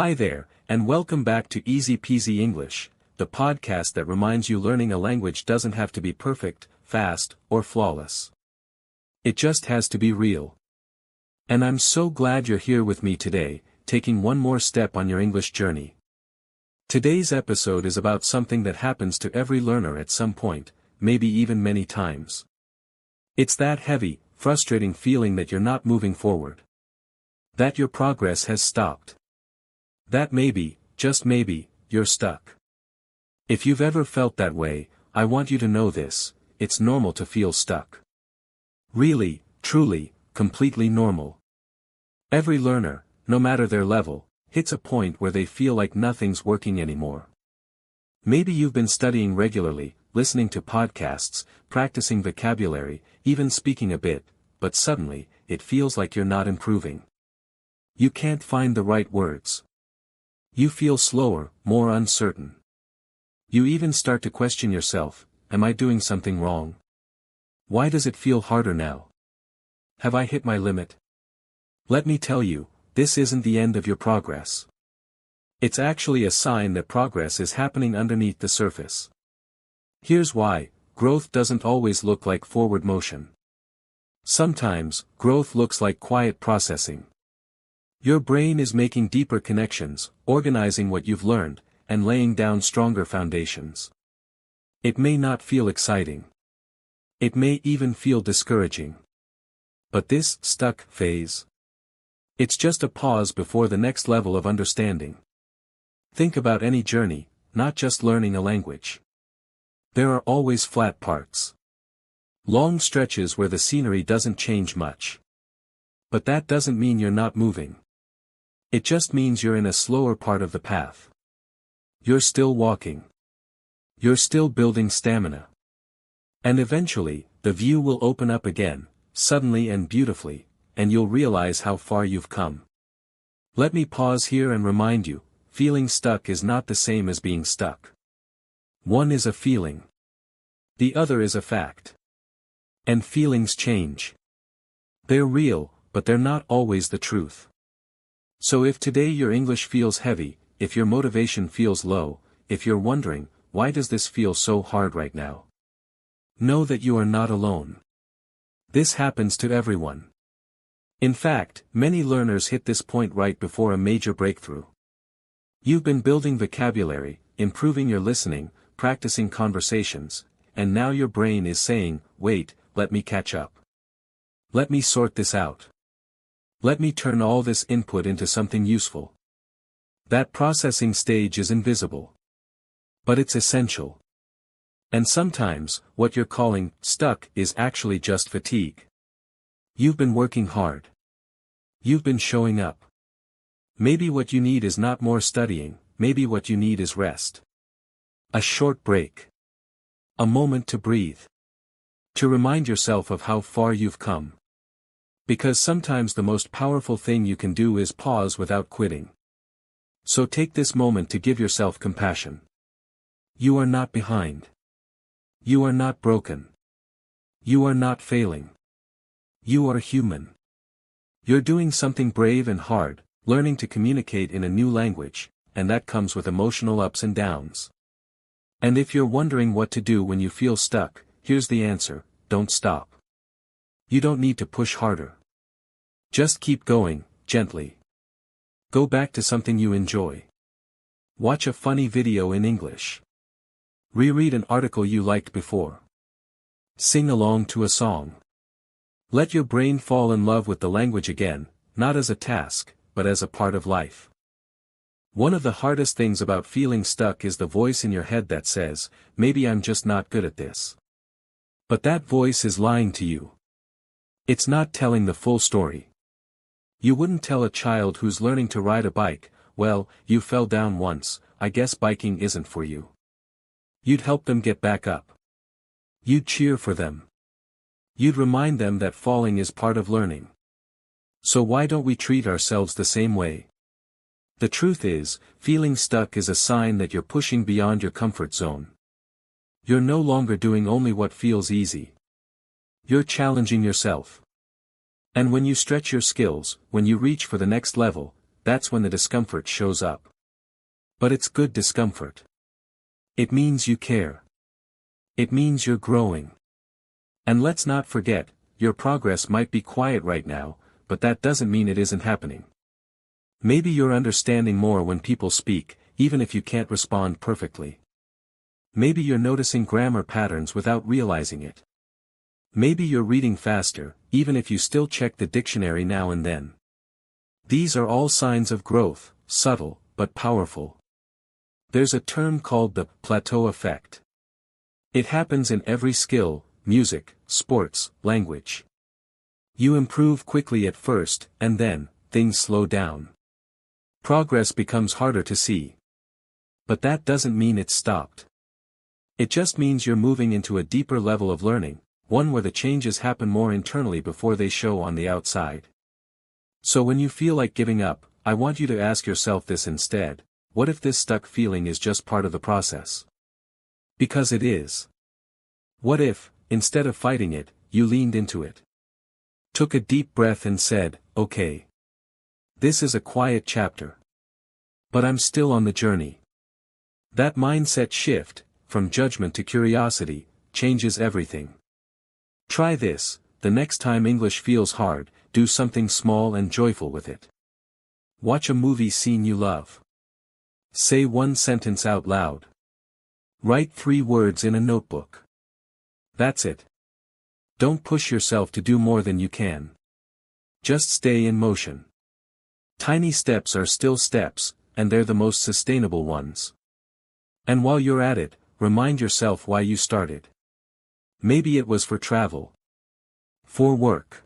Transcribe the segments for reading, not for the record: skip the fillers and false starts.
Hi there, and welcome back to Easy Peasy English, the podcast that reminds you learning a language doesn't have to be perfect, fast, or flawless. It just has to be real. And I'm so glad you're here with me today, taking one more step on your English journey. Today's episode is about something that happens to every learner at some point, maybe even many times. It's that heavy, frustrating feeling that you're not moving forward. That your progress has stopped. That maybe, just maybe, you're stuck. If you've ever felt that way, I want you to know this: it's normal to feel stuck. Really, truly, completely normal. Every learner, no matter their level, hits a point where they feel like nothing's working anymore. Maybe you've been studying regularly, listening to podcasts, practicing vocabulary, even speaking a bit, but suddenly, it feels like you're not improving. You can't find the right words. You feel slower, more uncertain. You even start to question yourself: am I doing something wrong? Why does it feel harder now? Have I hit my limit? Let me tell you, this isn't the end of your progress. It's actually a sign that progress is happening underneath the surface. Here's why: growth doesn't always look like forward motion. Sometimes, growth looks like quiet processing. Your brain is making deeper connections, organizing what you've learned, and laying down stronger foundations. It may not feel exciting. It may even feel discouraging. But this stuck phase, it's just a pause before the next level of understanding. Think about any journey, not just learning a language. There are always flat parts. Long stretches where the scenery doesn't change much. But that doesn't mean you're not moving. It just means you're in a slower part of the path. You're still walking. You're still building stamina. And eventually, the view will open up again, suddenly and beautifully, and you'll realize how far you've come. Let me pause here and remind you, feeling stuck is not the same as being stuck. One is a feeling. The other is a fact. And feelings change. They're real, but they're not always the truth. So if today your English feels heavy, if your motivation feels low, if you're wondering, why does this feel so hard right now? Know that you are not alone. This happens to everyone. In fact, many learners hit this point right before a major breakthrough. You've been building vocabulary, improving your listening, practicing conversations, and now your brain is saying, wait, let me catch up. Let me sort this out. Let me turn all this input into something useful. That processing stage is invisible. But it's essential. And sometimes, what you're calling stuck is actually just fatigue. You've been working hard. You've been showing up. Maybe what you need is not more studying, maybe what you need is rest. A short break. A moment to breathe. To remind yourself of how far you've come. Because sometimes the most powerful thing you can do is pause without quitting. So take this moment to give yourself compassion. You are not behind. You are not broken. You are not failing. You are human. You're doing something brave and hard, learning to communicate in a new language, and that comes with emotional ups and downs. And if you're wondering what to do when you feel stuck, here's the answer: don't stop. You don't need to push harder. Just keep going, gently. Go back to something you enjoy. Watch a funny video in English. Reread an article you liked before. Sing along to a song. Let your brain fall in love with the language again, not as a task, but as a part of life. One of the hardest things about feeling stuck is the voice in your head that says, maybe I'm just not good at this. But that voice is lying to you. It's not telling the full story. You wouldn't tell a child who's learning to ride a bike, well, you fell down once, I guess biking isn't for you. You'd help them get back up. You'd cheer for them. You'd remind them that falling is part of learning. So why don't we treat ourselves the same way? The truth is, feeling stuck is a sign that you're pushing beyond your comfort zone. You're no longer doing only what feels easy. You're challenging yourself. And when you stretch your skills, when you reach for the next level, that's when the discomfort shows up. But it's good discomfort. It means you care. It means you're growing. And let's not forget, your progress might be quiet right now, but that doesn't mean it isn't happening. Maybe you're understanding more when people speak, even if you can't respond perfectly. Maybe you're noticing grammar patterns without realizing it. Maybe you're reading faster, even if you still check the dictionary now and then. These are all signs of growth, subtle, but powerful. There's a term called the plateau effect. It happens in every skill, music, sports, language. You improve quickly at first, and then, things slow down. Progress becomes harder to see. But that doesn't mean it's stopped. It just means you're moving into a deeper level of learning, one where the changes happen more internally before they show on the outside. So when you feel like giving up, I want you to ask yourself this instead: what if this stuck feeling is just part of the process? Because it is. What if, instead of fighting it, you leaned into it? Took a deep breath and said, okay. This is a quiet chapter. But I'm still on the journey. That mindset shift, from judgment to curiosity, changes everything. Try this: the next time English feels hard, do something small and joyful with it. Watch a movie scene you love. Say one sentence out loud. Write 3 words in a notebook. That's it. Don't push yourself to do more than you can. Just stay in motion. Tiny steps are still steps, and they're the most sustainable ones. And while you're at it, remind yourself why you started. Maybe it was for travel. For work.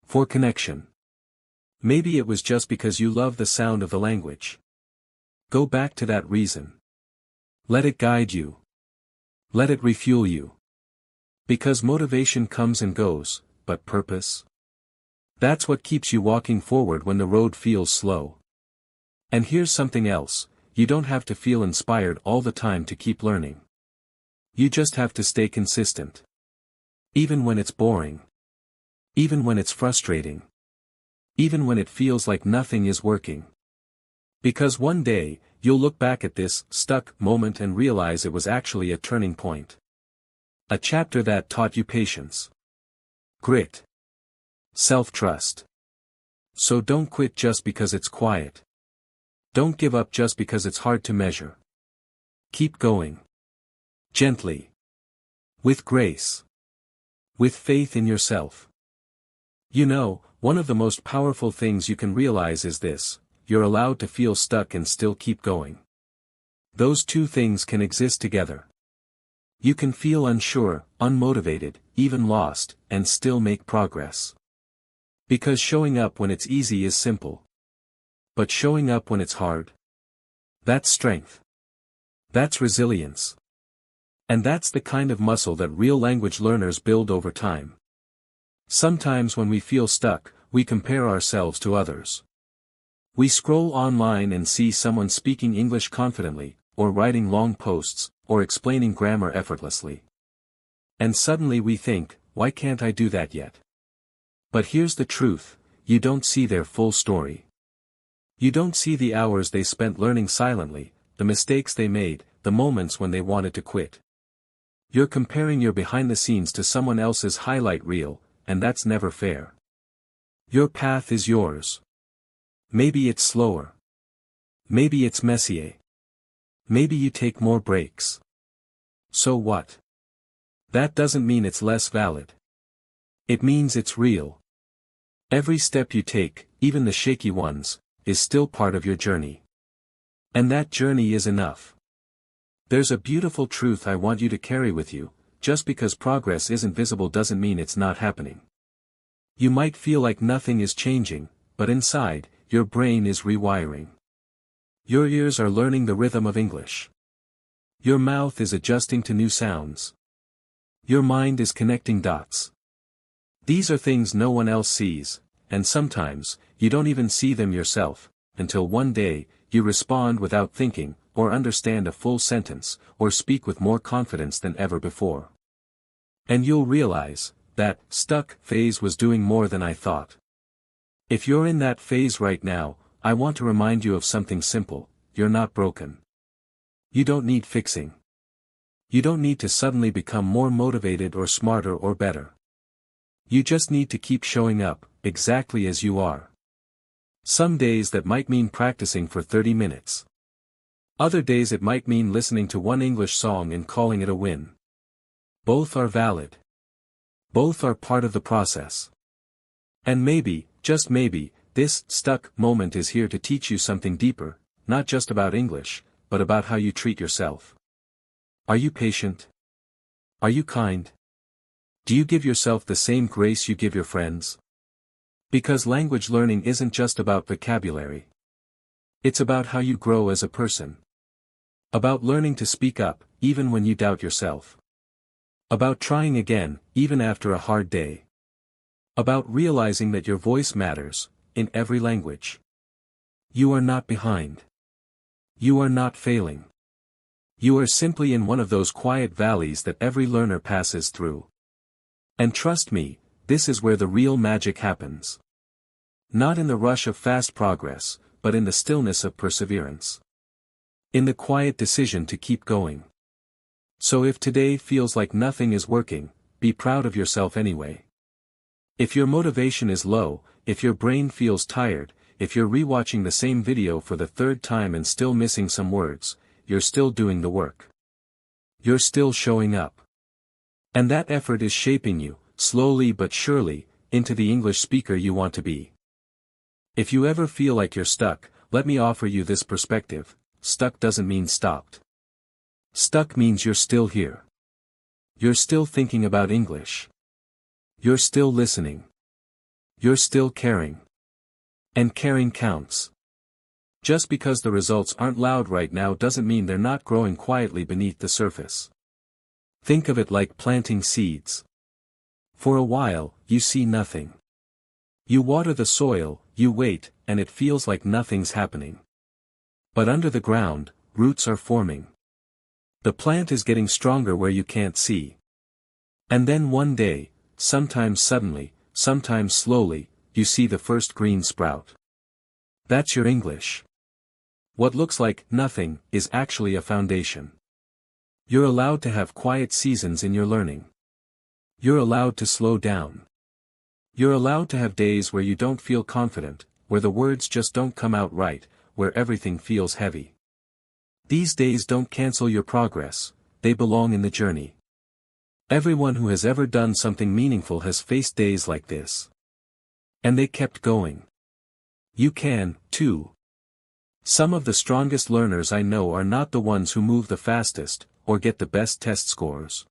For connection. Maybe it was just because you love the sound of the language. Go back to that reason. Let it guide you. Let it refuel you. Because motivation comes and goes, but purpose? That's what keeps you walking forward when the road feels slow. And here's something else: you don't have to feel inspired all the time to keep learning. You just have to stay consistent. Even when it's boring. Even when it's frustrating. Even when it feels like nothing is working. Because one day, you'll look back at this stuck moment and realize it was actually a turning point. A chapter that taught you patience. Grit. Self-trust. So don't quit just because it's quiet. Don't give up just because it's hard to measure. Keep going. Gently. With grace. With faith in yourself. You know, one of the most powerful things you can realize is this: you're allowed to feel stuck and still keep going. Those two things can exist together. You can feel unsure, unmotivated, even lost, and still make progress. Because showing up when it's easy is simple. But showing up when it's hard? That's strength. That's resilience. And that's the kind of muscle that real language learners build over time. Sometimes when we feel stuck, we compare ourselves to others. We scroll online and see someone speaking English confidently, or writing long posts, or explaining grammar effortlessly. And suddenly we think, why can't I do that yet? But here's the truth: you don't see their full story. You don't see the hours they spent learning silently, the mistakes they made, the moments when they wanted to quit. You're comparing your behind the scenes to someone else's highlight reel, and that's never fair. Your path is yours. Maybe it's slower. Maybe it's messier. Maybe you take more breaks. So what? That doesn't mean it's less valid. It means it's real. Every step you take, even the shaky ones, is still part of your journey. And that journey is enough. There's a beautiful truth I want you to carry with you: just because progress isn't visible doesn't mean it's not happening. You might feel like nothing is changing, but inside, your brain is rewiring. Your ears are learning the rhythm of English. Your mouth is adjusting to new sounds. Your mind is connecting dots. These are things no one else sees, and sometimes, you don't even see them yourself, until one day, you respond without thinking, or understand a full sentence, or speak with more confidence than ever before. And you'll realize, that stuck phase was doing more than I thought. If you're in that phase right now, I want to remind you of something simple: you're not broken. You don't need fixing. You don't need to suddenly become more motivated or smarter or better. You just need to keep showing up, exactly as you are. Some days that might mean practicing for 30 minutes. Other days it might mean listening to one English song and calling it a win. Both are valid. Both are part of the process. And maybe, just maybe, this stuck moment is here to teach you something deeper, not just about English, but about how you treat yourself. Are you patient? Are you kind? Do you give yourself the same grace you give your friends? Because language learning isn't just about vocabulary. It's about how you grow as a person. About learning to speak up, even when you doubt yourself. About trying again, even after a hard day. About realizing that your voice matters, in every language. You are not behind. You are not failing. You are simply in one of those quiet valleys that every learner passes through. And trust me, this is where the real magic happens. Not in the rush of fast progress, but in the stillness of perseverance. In the quiet decision to keep going. So if today feels like nothing is working, be proud of yourself anyway. If your motivation is low, if your brain feels tired, if you're rewatching the same video for the third time and still missing some words, you're still doing the work. You're still showing up. And that effort is shaping you, slowly but surely, into the English speaker you want to be. If you ever feel like you're stuck, let me offer you this perspective: stuck doesn't mean stopped. Stuck means you're still here. You're still thinking about English. You're still listening. You're still caring. And caring counts. Just because the results aren't loud right now doesn't mean they're not growing quietly beneath the surface. Think of it like planting seeds. For a while, you see nothing. You water the soil, you wait, and it feels like nothing's happening. But under the ground, roots are forming. The plant is getting stronger where you can't see. And then one day, sometimes suddenly, sometimes slowly, you see the first green sprout. That's your English. What looks like nothing is actually a foundation. You're allowed to have quiet seasons in your learning. You're allowed to slow down. You're allowed to have days where you don't feel confident, where the words just don't come out right, where everything feels heavy. These days don't cancel your progress, they belong in the journey. Everyone who has ever done something meaningful has faced days like this. And they kept going. You can, too. Some of the strongest learners I know are not the ones who move the fastest, or get the best test scores.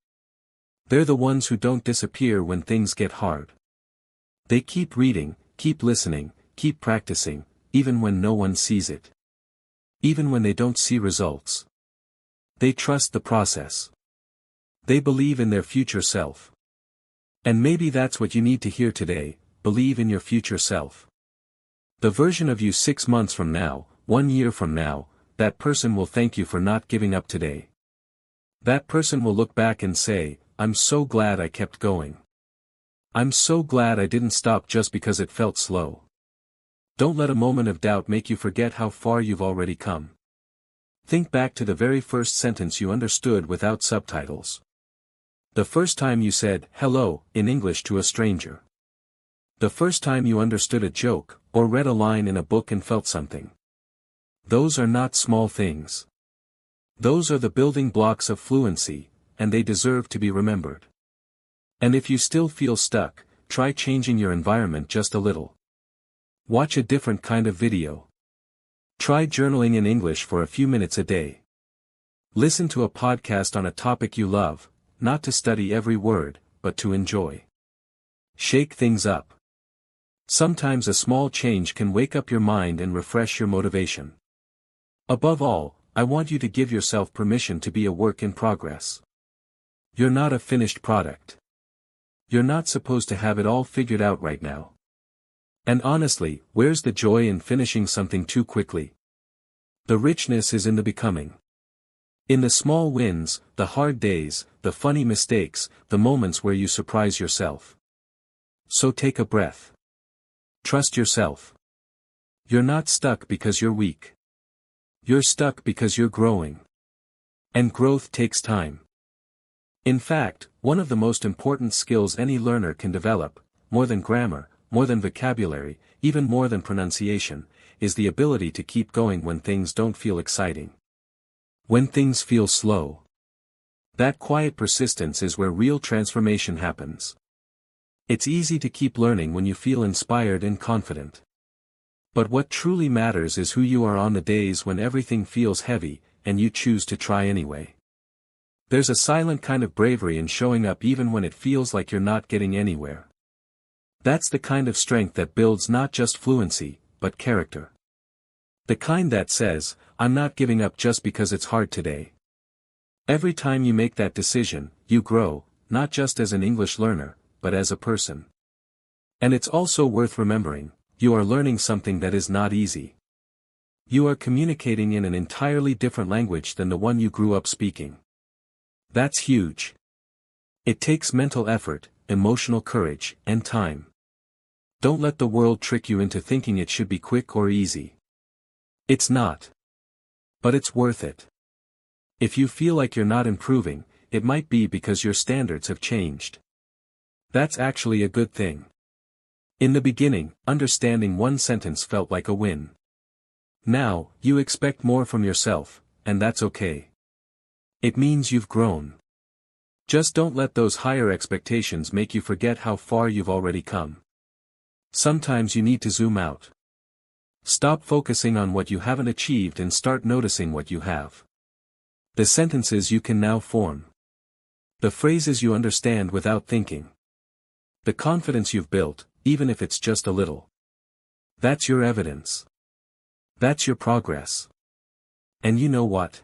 They're the ones who don't disappear when things get hard. They keep reading, keep listening, keep practicing, even when no one sees it. Even when they don't see results. They trust the process. They believe in their future self. And maybe that's what you need to hear today: believe in your future self. The version of you 6 months from now, 1 year from now, that person will thank you for not giving up today. That person will look back and say, "I'm so glad I kept going. I'm so glad I didn't stop just because it felt slow." Don't let a moment of doubt make you forget how far you've already come. Think back to the very first sentence you understood without subtitles. The first time you said hello in English to a stranger. The first time you understood a joke, or read a line in a book and felt something. Those are not small things. Those are the building blocks of fluency, and they deserve to be remembered. And if you still feel stuck, try changing your environment just a little. Watch a different kind of video. Try journaling in English for a few minutes a day. Listen to a podcast on a topic you love, not to study every word, but to enjoy. Shake things up. Sometimes a small change can wake up your mind and refresh your motivation. Above all, I want you to give yourself permission to be a work in progress. You're not a finished product. You're not supposed to have it all figured out right now. And honestly, where's the joy in finishing something too quickly? The richness is in the becoming. In the small wins, the hard days, the funny mistakes, the moments where you surprise yourself. So take a breath. Trust yourself. You're not stuck because you're weak. You're stuck because you're growing. And growth takes time. In fact, one of the most important skills any learner can develop, more than grammar, more than vocabulary, even more than pronunciation, is the ability to keep going when things don't feel exciting. When things feel slow. That quiet persistence is where real transformation happens. It's easy to keep learning when you feel inspired and confident. But what truly matters is who you are on the days when everything feels heavy, and you choose to try anyway. There's a silent kind of bravery in showing up even when it feels like you're not getting anywhere. That's the kind of strength that builds not just fluency, but character. The kind that says, I'm not giving up just because it's hard today. Every time you make that decision, you grow, not just as an English learner, but as a person. And it's also worth remembering, you are learning something that is not easy. You are communicating in an entirely different language than the one you grew up speaking. That's huge. It takes mental effort, emotional courage, and time. Don't let the world trick you into thinking it should be quick or easy. It's not. But it's worth it. If you feel like you're not improving, it might be because your standards have changed. That's actually a good thing. In the beginning, understanding one sentence felt like a win. Now, you expect more from yourself, and that's okay. It means you've grown. Just don't let those higher expectations make you forget how far you've already come. Sometimes you need to zoom out. Stop focusing on what you haven't achieved and start noticing what you have. The sentences you can now form. The phrases you understand without thinking. The confidence you've built, even if it's just a little. That's your evidence. That's your progress. And you know what?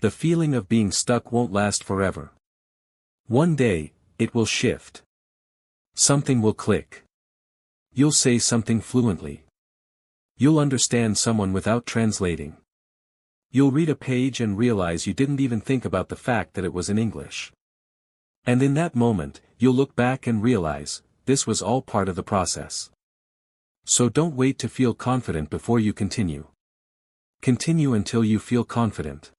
The feeling of being stuck won't last forever. One day, it will shift. Something will click. You'll say something fluently. You'll understand someone without translating. You'll read a page and realize you didn't even think about the fact that it was in English. And in that moment, you'll look back and realize, this was all part of the process. So don't wait to feel confident before you continue. Continue until you feel confident.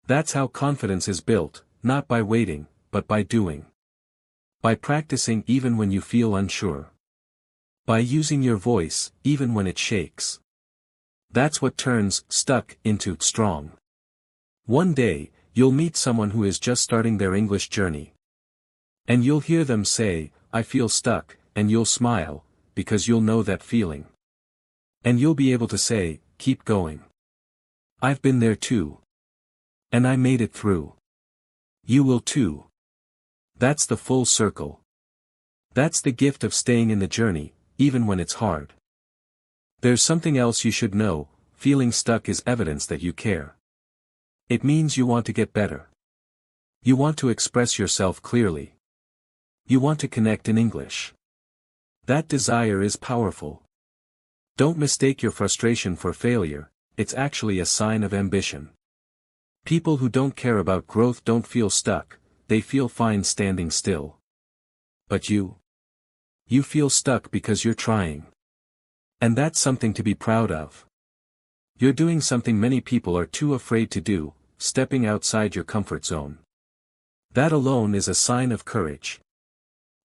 That's how confidence is built, not by waiting, but by doing. By practicing even when you feel unsure. By using your voice, even when it shakes. That's what turns stuck into strong. One day, you'll meet someone who is just starting their English journey. And you'll hear them say, I feel stuck, and you'll smile, because you'll know that feeling. And you'll be able to say, keep going. I've been there too. And I made it through. You will too. That's the full circle. That's the gift of staying in the journey, even when it's hard. There's something else you should know, feeling stuck is evidence that you care. It means you want to get better. You want to express yourself clearly. You want to connect in English. That desire is powerful. Don't mistake your frustration for failure, it's actually a sign of ambition. People who don't care about growth don't feel stuck, they feel fine standing still. But you feel stuck because you're trying. And that's something to be proud of. You're doing something many people are too afraid to do, stepping outside your comfort zone. That alone is a sign of courage.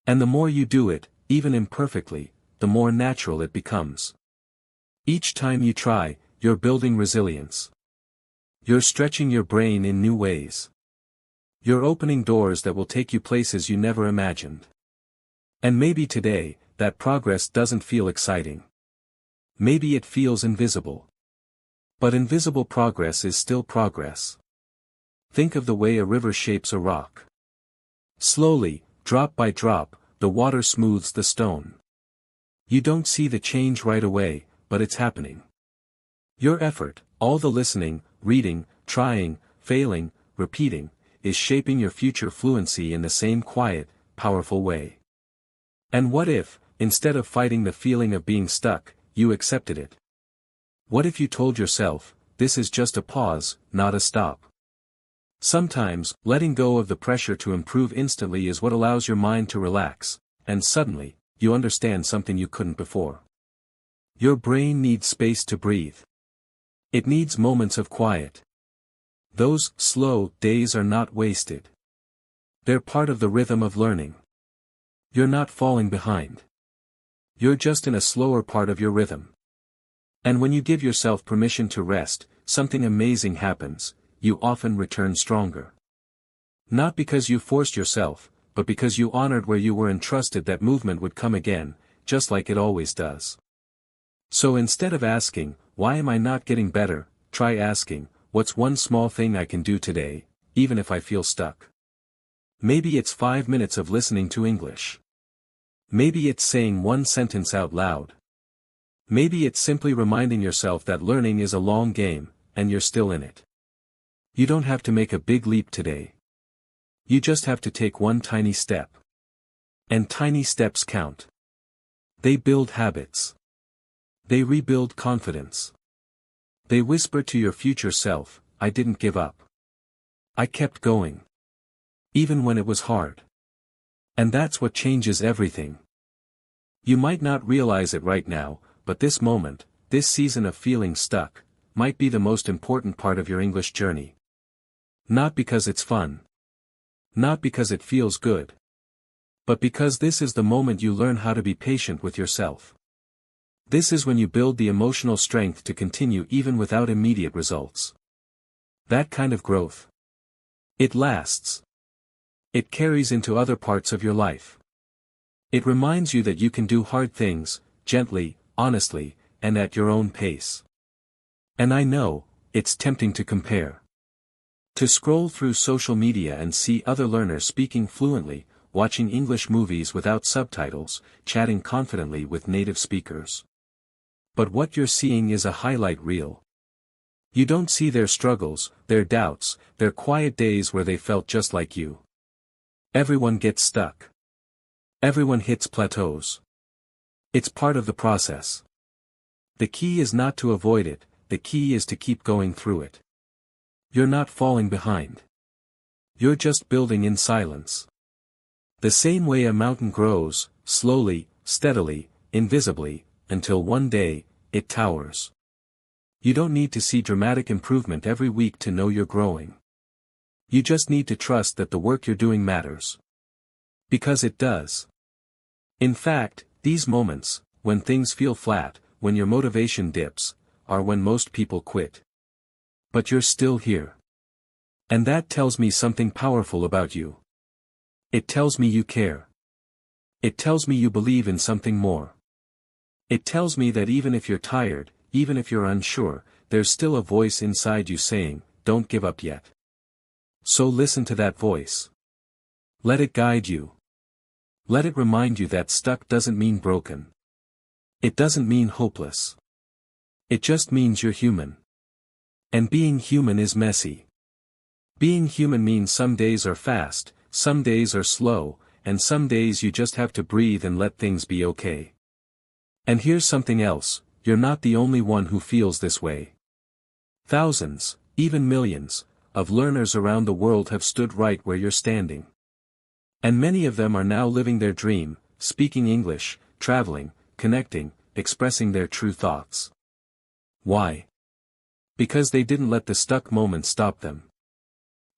And the more you do it, even imperfectly, the more natural it becomes. Each time you try, you're building resilience. You're stretching your brain in new ways. You're opening doors that will take you places you never imagined. And maybe today, that progress doesn't feel exciting. Maybe it feels invisible. But invisible progress is still progress. Think of the way a river shapes a rock. Slowly, drop by drop, the water smooths the stone. You don't see the change right away, but it's happening. Your effort, all the listening, reading, trying, failing, repeating, is shaping your future fluency in the same quiet, powerful way. And what if, instead of fighting the feeling of being stuck, you accepted it? What if you told yourself, this is just a pause, not a stop? Sometimes, letting go of the pressure to improve instantly is what allows your mind to relax, and suddenly, you understand something you couldn't before. Your brain needs space to breathe. It needs moments of quiet. Those slow days are not wasted. They're part of the rhythm of learning. You're not falling behind. You're just in a slower part of your rhythm. And when you give yourself permission to rest, something amazing happens. You often return stronger. Not because you forced yourself, but because you honored where you were and trusted that movement would come again, just like it always does. So instead of asking, why am I not getting better, try asking, what's one small thing I can do today, even if I feel stuck? Maybe it's 5 minutes of listening to English. Maybe it's saying one sentence out loud. Maybe it's simply reminding yourself that learning is a long game, and you're still in it. You don't have to make a big leap today. You just have to take one tiny step. And tiny steps count. They build habits. They rebuild confidence. They whisper to your future self, I didn't give up. I kept going. Even when it was hard. And that's what changes everything. You might not realize it right now, but this moment, this season of feeling stuck, might be the most important part of your English journey. Not because it's fun. Not because it feels good. But because this is the moment you learn how to be patient with yourself. This is when you build the emotional strength to continue even without immediate results. That kind of growth. It lasts. It carries into other parts of your life. It reminds you that you can do hard things, gently, honestly, and at your own pace. And I know, it's tempting to compare. To scroll through social media and see other learners speaking fluently, watching English movies without subtitles, chatting confidently with native speakers. But what you're seeing is a highlight reel. You don't see their struggles, their doubts, their quiet days where they felt just like you. Everyone gets stuck. Everyone hits plateaus. It's part of the process. The key is not to avoid it, the key is to keep going through it. You're not falling behind. You're just building in silence. The same way a mountain grows, slowly, steadily, invisibly, until one day, it towers. You don't need to see dramatic improvement every week to know you're growing. You just need to trust that the work you're doing matters. Because it does. In fact, these moments, when things feel flat, when your motivation dips, are when most people quit. But you're still here. And that tells me something powerful about you. It tells me you care. It tells me you believe in something more. It tells me that even if you're tired, even if you're unsure, there's still a voice inside you saying, don't give up yet. So listen to that voice. Let it guide you. Let it remind you that stuck doesn't mean broken. It doesn't mean hopeless. It just means you're human. And being human is messy. Being human means some days are fast, some days are slow, and some days you just have to breathe and let things be okay. And here's something else, you're not the only one who feels this way. Thousands, even millions, of learners around the world have stood right where you're standing. And many of them are now living their dream, speaking English, traveling, connecting, expressing their true thoughts. Why? Because they didn't let the stuck moments stop them.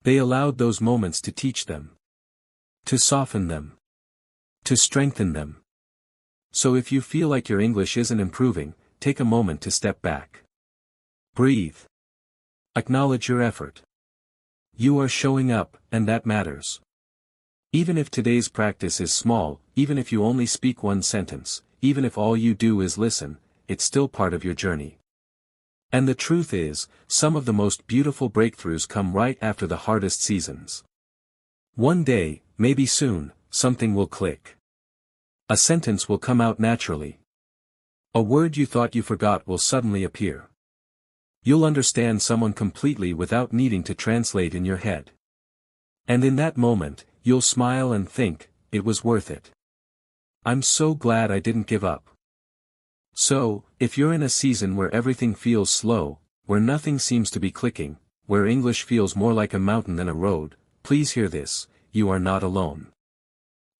They allowed those moments to teach them. To soften them. To strengthen them. So if you feel like your English isn't improving, take a moment to step back. Breathe. Acknowledge your effort. You are showing up, and that matters. Even if today's practice is small, even if you only speak one sentence, even if all you do is listen, it's still part of your journey. And the truth is, some of the most beautiful breakthroughs come right after the hardest seasons. One day, maybe soon, something will click. A sentence will come out naturally. A word you thought you forgot will suddenly appear. You'll understand someone completely without needing to translate in your head. And in that moment, you'll smile and think, it was worth it. I'm so glad I didn't give up. So, if you're in a season where everything feels slow, where nothing seems to be clicking, where English feels more like a mountain than a road, please hear this, you are not alone.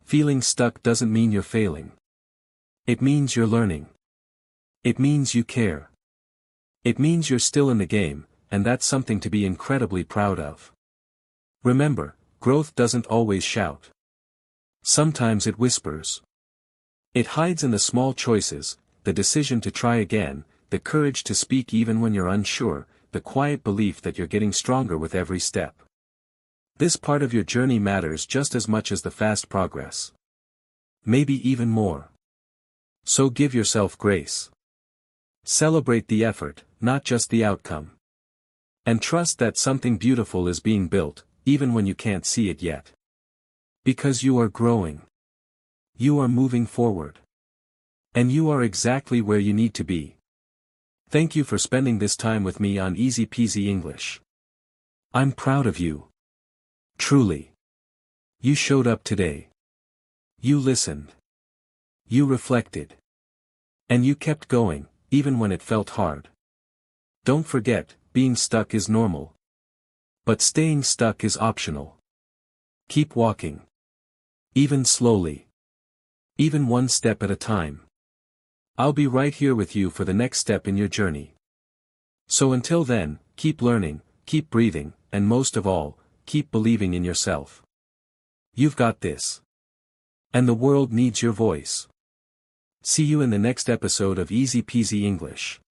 Feeling stuck doesn't mean you're failing. It means you're learning. It means you care. It means you're still in the game, and that's something to be incredibly proud of. Remember, growth doesn't always shout. Sometimes it whispers. It hides in the small choices, the decision to try again, the courage to speak even when you're unsure, the quiet belief that you're getting stronger with every step. This part of your journey matters just as much as the fast progress. Maybe even more. So give yourself grace. Celebrate the effort, not just the outcome. And trust that something beautiful is being built, even when you can't see it yet. Because you are growing. You are moving forward. And you are exactly where you need to be. Thank you for spending this time with me on Easy Peasy English. I'm proud of you. Truly. You showed up today. You listened. You reflected. And you kept going, even when it felt hard. Don't forget, being stuck is normal. But staying stuck is optional. Keep walking. Even slowly. Even one step at a time. I'll be right here with you for the next step in your journey. So until then, keep learning, keep breathing, and most of all, keep believing in yourself. You've got this. And the world needs your voice. See you in the next episode of Easy Peasy English.